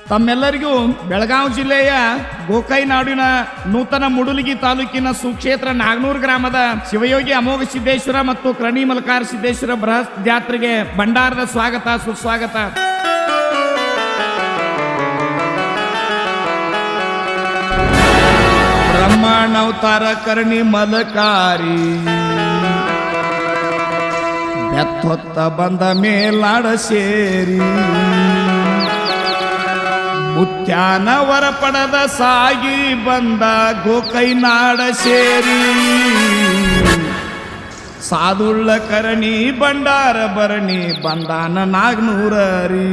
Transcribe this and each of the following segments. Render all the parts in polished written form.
ತಮ್ಮೆಲ್ಲರಿಗೂ ಬೆಳಗಾವಿ ಜಿಲ್ಲೆಯ ಗೋಕೈನಾಡಿನ ನೂತನ ಮುಡುಲಗಿ ತಾಲೂಕಿನ ಸುಕ್ಷೇತ್ರ ನಾಗನೂರು ಗ್ರಾಮದ ಶಿವಯೋಗಿ ಅಮೋಘ ಸಿದ್ದೇಶ್ವರ ಮತ್ತು ಕರ್ಣಿ ಮಲ್ಕಾರ ಸಿದ್ದೇಶ್ವರ ಬೃಹತ್ ಜಾತ್ರೆಗೆ ಭಂಡಾರದ ಸ್ವಾಗತ ಸುಸ್ವಾಗತ. ಬ್ರಹ್ಮಣವತಾರ ಕರ್ಣಿ ಮಲಕಾರಿ ಬೆತ್ತೊತ್ತ ಬಂದ ಮೇಲಾಡ ಸೇರಿ ಮುತ್ಯಾನ ವರ ಪಡೆದ ಸಾಗಿ ಬಂದ ಗೋಕೈನಾಡ ಸೇರಿ ಸಾದುಳ್ಳ ಕರಣಿ ಭಂಡಾರ ಭರಣಿ ಬಂದಾನ ನಾಗನೂರರಿ.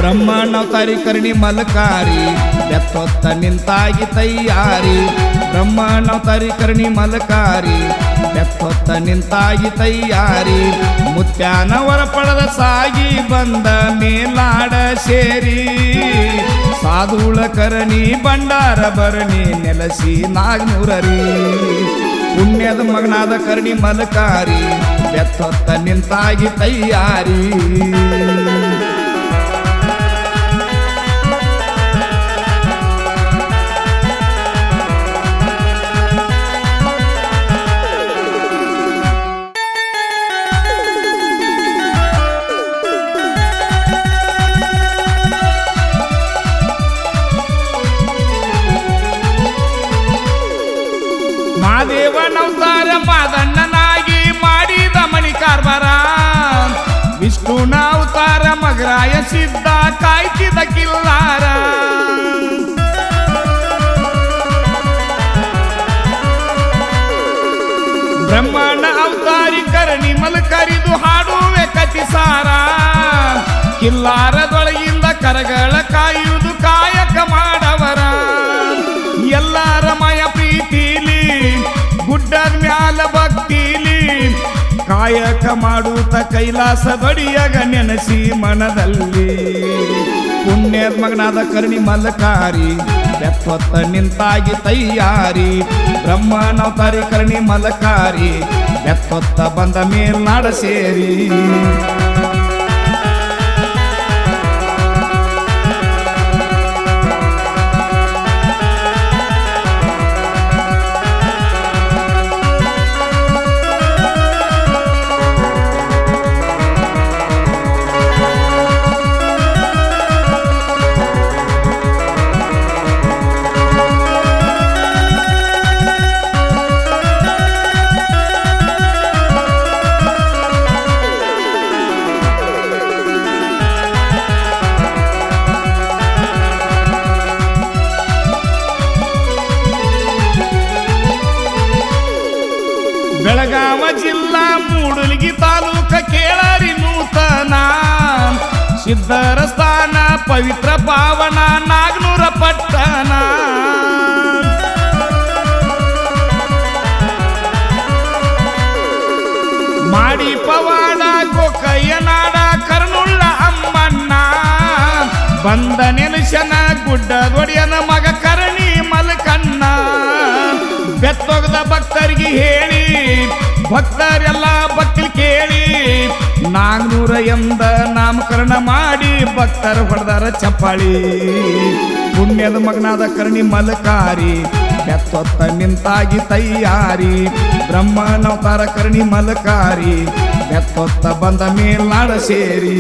ಬ್ರಹ್ಮಣವತಾರಿ ಕರ್ಣಿ ಮಲಕಾರಿ ಬೆತ್ತೊತ್ತ ನಿಂತಾಗಿ ತಯ್ಯಾರಿ. ಬ್ರಹ್ಮಣವತಾರಿ ಕರ್ಣಿ ಮಲಕಾರಿ ಬೆತ್ತೊತ್ತ ನಿಂತಾಗಿ ತಯ್ಯಾರಿ. ಮುತ್ಯಾನ ವರ ಪಡೆದ ಸಾಗಿ ಬಂದ ಮೇಲಾಡ ಸೇರಿ ಸಾಧುಳ ಕರಣಿ ಭಂಡಾರ ಭರಣಿ ನೆಲಸಿ ನಾಗನೂರರಿ. ಪುಣ್ಯದ ಮಗನಾದ ಕರ್ಣಿ ಮಲಕಾರಿ ಬೆತ್ತೊತ್ತ ನಿಂತಾಗಿ ತಯ್ಯಾರಿ. ಮಾದೇವನವತಾರ ಮಾದಣ್ಣನಾಗಿ ಮಾಡಿದ ಮಣಿ ಕಾರ್ಬಾರ. ವಿಷ್ಣುನ ಅವತಾರ ಮಗರಾಯ ಸಿದ್ಧ ಕಾಯ್ತಿದ ಕಿಲ್ಲಾರ. ಬ್ರಹ್ಮಣ ಅವತಾರಿ ಕರಣಿ ಮಲಕರಿದು ಹಾಡುವೆ ಕತಿಸಾರ. ಕಿಲ್ಲಾರದೊಳಗಿಂದ ಕರಗಳ ಕಾಯುವುದು ಕಾಯಕ ಮಾಡವರ. ಎಲ್ಲರ ಮಯ ಪ್ರೀತಿಲಿ ಗುಡ್ಡದ ಮ್ಯಾಲ ಭಕ್ತಿಲಿ ಕಾಯಕ ಮಾಡುತ್ತ ಕೈಲಾಸ ಬಡಿಯಾಗ ನೆನೆಸಿ ಮನದಲ್ಲಿ. ಪುಣ್ಯದ ಮಗನಾದ ಕರ್ಣಿ ಮಲಕಾರಿ ಬೆತ್ತೊತ್ತ ನಿಂತಾಗಿ ತಯ್ಯಾರಿ. ಬ್ರಹ್ಮಣವತಾರಿ ಕರ್ಣಿ ಮಲಕಾರಿ ಬೆತ್ತೊತ್ತ ಬಂದ ಮೇಲ್ನಾಡ ಸೇರಿ. ಬೆಳಗಾವ ಜಿಲ್ಲಾ ಮೂಡುಲಗಿ ತಾಲೂಕ ಕೇಳಾರಿ ನೂತನ ಸಿದ್ಧರ ಸ್ಥಾನ ಪವಿತ್ರ ಪಾವನ ನಾಗನೂರ ಪಟ್ಟಣ. ಮಾಡಿ ಪವಾಡ ಗೋಕಯ್ಯನಾಡ ಕರ್ನುಳ್ಳ ಅಮ್ಮಣ್ಣ. ಬಂದ ನೆಲಸನ ಗುಡ್ಡದೊಡೆಯನ ಮಗ ಕರಣಿ ಮಲಕಣ್ಣ. ಬೆತ್ತೊಗದ ಭಕ್ತರಿಗೆ ಹೇಳಿ ಭಕ್ತರೆಲ್ಲ ಭಕ್ತಿ ಕೇಳಿ ನಾಗನೂರ ಎಂದ ನಾಮಕರಣ ಮಾಡಿ ಭಕ್ತರ ಹೊಡೆದಾರ ಚಪ್ಪಾಳಿ. ಪುಣ್ಯದ ಮಗನಾದ ಕರ್ಣಿ ಮಲಕಾರಿ ಬೆತ್ತೊತ್ತ ನಿಂತಾಗಿ ತಯ್ಯಾರಿ. ಬ್ರಹ್ಮಣವತಾರ ಕರ್ಣಿ ಮಲಕಾರಿ ಬೆತ್ತೊತ್ತ ಬಂದ ಮೇಲ್ನಾಡ ಸೇರಿ.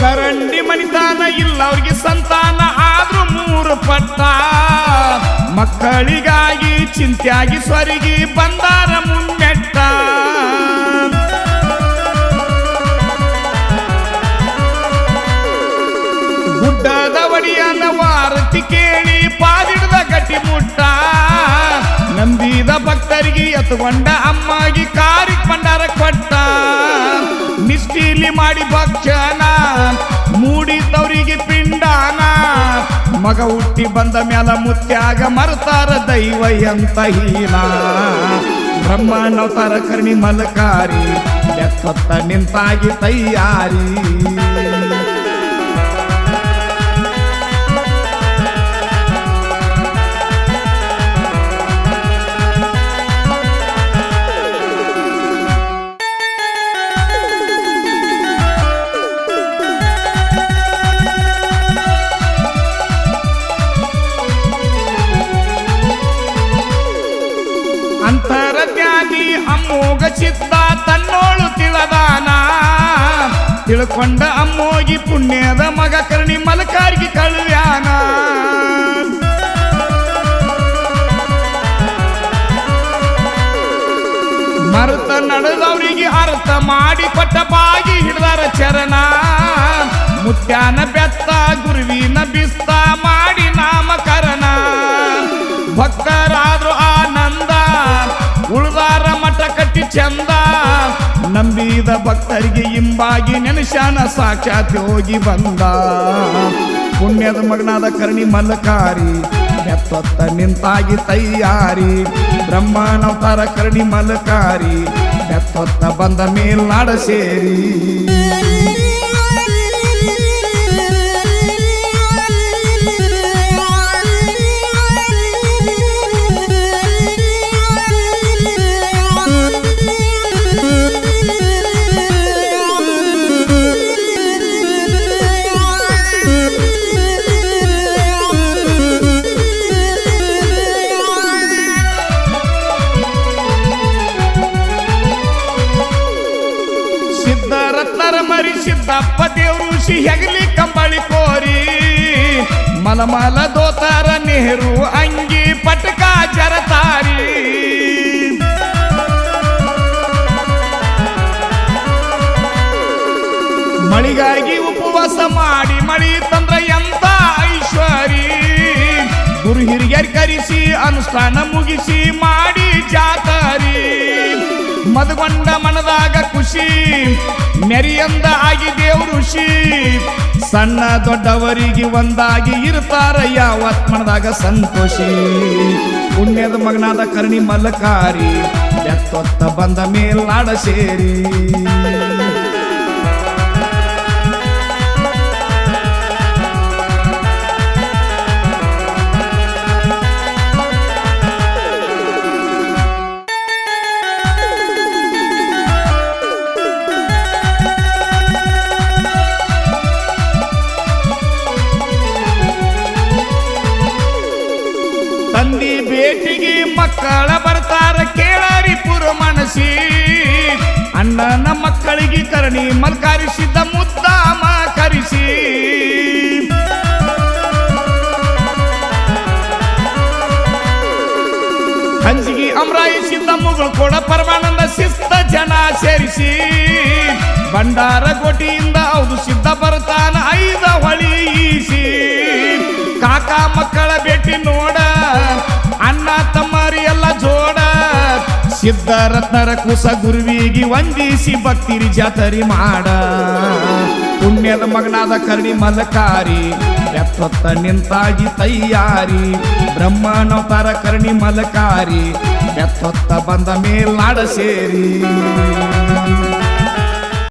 ಕರಂಡಿ ಮನಿತಾನ ಇಲ್ಲ ಅವ್ರಿಗೆ ಸಂತಾನ ಆದ್ರೂ 3 ಪಟ್ಟ. ಮಕ್ಕಳಿಗಾಗಿ ಚಿಂತ್ಯಾಗಿ ಸ್ವರಿಗಿ ಬಂದಾರ ಮುನ್ನೆಟ್ಟ ಗುಡ್ಡದ ಒಡಿಯನ ವಾರತಿ ಕೇಳಿ ಪಾದಿಡ್ದ ಗಟ್ಟಿ ಮುಟ್ಟ ನಂಬಿದ ಭಕ್ತರಿಗೆ ಎತ್ತುಕೊಂಡ ಅಮ್ಮಾಗಿ ಕಾರಿಕ್ ಭಂಡಾರ ಕೊಟ್ಟ ನಿಷ್ಠೀಲಿ ಮಾಡಿ ಭಕ್ಷಣ ಮೂಡಿದವರಿಗೆ ಪಿಂಡಾನ ಮಗ ಹುಟ್ಟಿ ಬಂದ ಮ್ಯಾಲ ಮುತ್ಯಾಗ ಮರ್ತಾರ ದೈವ ಎಂತ ಹೀನ ಬ್ರಹ್ಮನವತಾರ ಕರ್ಣಿ ಮಲಕಾರಿ ಎತ್ತೊತ್ತ ನಿಂತಾಗಿ ತಯ್ಯಾರಿ ಅಂತರಜ್ಞಾನಿ ಅಮ್ಮೋಗ ಚಿತ್ತ ತನ್ನೋಳು ತಿಳದಾನ ತಿಳ್ಕೊಂಡ ಅಮ್ಮೋಗಿ ಪುಣ್ಯದ ಮಗ ಕರ್ಣಿ ಮಲಕಾರಿಗೆ ಕಳುವ್ಯಾನ ಮರುತ ನಡೆದವರಿಗೆ ಅರ್ಥ ಮಾಡಿ ಕೊಟ್ಟ ಬಾಗಿ ಹಿಡ್ದಾರ ಚರಣ ಮುತ್ಯಾನ ಬೆತ್ತ ಗುರುವಿನ ಬಿಸ್ತ ಮಾಡಿ ನಾಮಕರಣ ಭಕ್ತರಾದ್ರು ಆನಂದ ಉಳ್ದಾರ ಮಠ ಕಟ್ಟಿ ಚಂದ ನಂಬಿದ ಭಕ್ತರಿಗೆ ಇಂಬಾಗಿ ನೆನಶಾನ ಸಾಕ್ಷಾತ್ ಹೋಗಿ ಬಂದ ಪುಣ್ಯದ ಮಗನಾದ ಕರ್ಣಿ ಮಲಕಾರಿ ಬೆತ್ತೊತ್ತ ನಿಂತಾಗಿ ತಯ್ಯಾರಿ ಬ್ರಹ್ಮನವತಾರ ಕರ್ಣಿ ಮಲಕಾರಿ ಬೆತ್ತೊತ್ತ ಬಂದ ಮೇಲ್ನಾಡ ಸೇರಿ ಸಿದ್ಧರತ್ನರ ಮರಿ ಸಿದ್ದಪ್ಪ ದೇವ್ರು ಋಷಿ ಹೆಗಲಿ ಕಂಬಳಿ ಕೋರಿ ಮಲಮಲ ದೋತಾರ ನೆಹರು ಅಂಗಿ ಪಟಕ ಜರತಾರಿ ಮಳಿಗಾಗಿ ಉಪವಾಸ ಮಾಡಿ ಮಳಿ ತಂದ್ರ ಎಂತ ಐಶ್ವರಿ ಗುರು ಹಿರಿಯರ್ ಕರೆಸಿ ಅನುಷ್ಠಾನ ಮುಗಿಸಿ ಮಾಡಿ ಜಾತರಿ ಮದಗೊಂಡ ಮನದಾಗ ಖುಷಿ ಮೆರಿಯಂದ ಆಗಿ ದೇವ್ರು ಋಷಿ ಸಣ್ಣ ದೊಡ್ಡವರಿಗೆ ಒಂದಾಗಿ ಇರ್ತಾರ ಯಾವತ್ ಮನದಾಗ ಸಂತೋಷಿ ಪುಣ್ಯದ ಮಗನಾದ ಕರ್ಣಿ ಮಲಕಾರಿ ಬೆತ್ತೊತ್ತ ಬಂದ ಮೇಲ್ನಾಡ ಸೇರಿ ತಂದಿ ಭೇಟಿಗೆ ಮಕ್ಕಳ ಬರ್ತಾರ ಕೇಳಾರಿ ಪುರ ಮನಸಿ ಅಣ್ಣನ ಮಕ್ಕಳಿಗೆ ಕರ್ಣಿ ಮಲ್ಕಾರಿಸಿದ್ದ ಮುದ್ದಾಮ ಕರಿಸಿ ಹಂಚಿಗೆ ಅಮ್ರಾಯಿಸಿದ್ದ ಮುಗಳು ಕೂಡ ಪರಮಾನಂದ ಶಿಸ್ತ ಜನ ಸೇರಿಸಿ ಭಂಡಾರ ಗೋಟಿಯಿಂದ ಹೌದು ಸಿದ್ಧ ಬರ್ತಾನ 5 ಹೊಳಿ ಈಸಿ ಕಾಕ ಮಕ್ಕಳ ಭೇಟಿ ನೋಡ ಅಣ್ಣ ತಮ್ಮರಿ ಎಲ್ಲ ಜೋಡ ಸಿದ್ಧರತ್ನರ ಕುಸ ಗುರುವಿಗೆ ವಂದಿಸಿ ಭಕ್ತಿರಿ ಜಾತರಿ ಮಾಡ ಪುಣ್ಯದ ಮಗನಾದ ಕರ್ಣಿ ಮಲಕಾರಿ ಬೆತ್ತೊತ್ತ ನಿಂತಾಗಿ ತಯ್ಯಾರಿ ಬ್ರಹ್ಮನವತಾರ ಕರ್ಣಿ ಮಲಕಾರಿ ಬೆತ್ತೊತ್ತ ಬಂದ ಮೇಲ್ನಾಡ ಸೇರಿ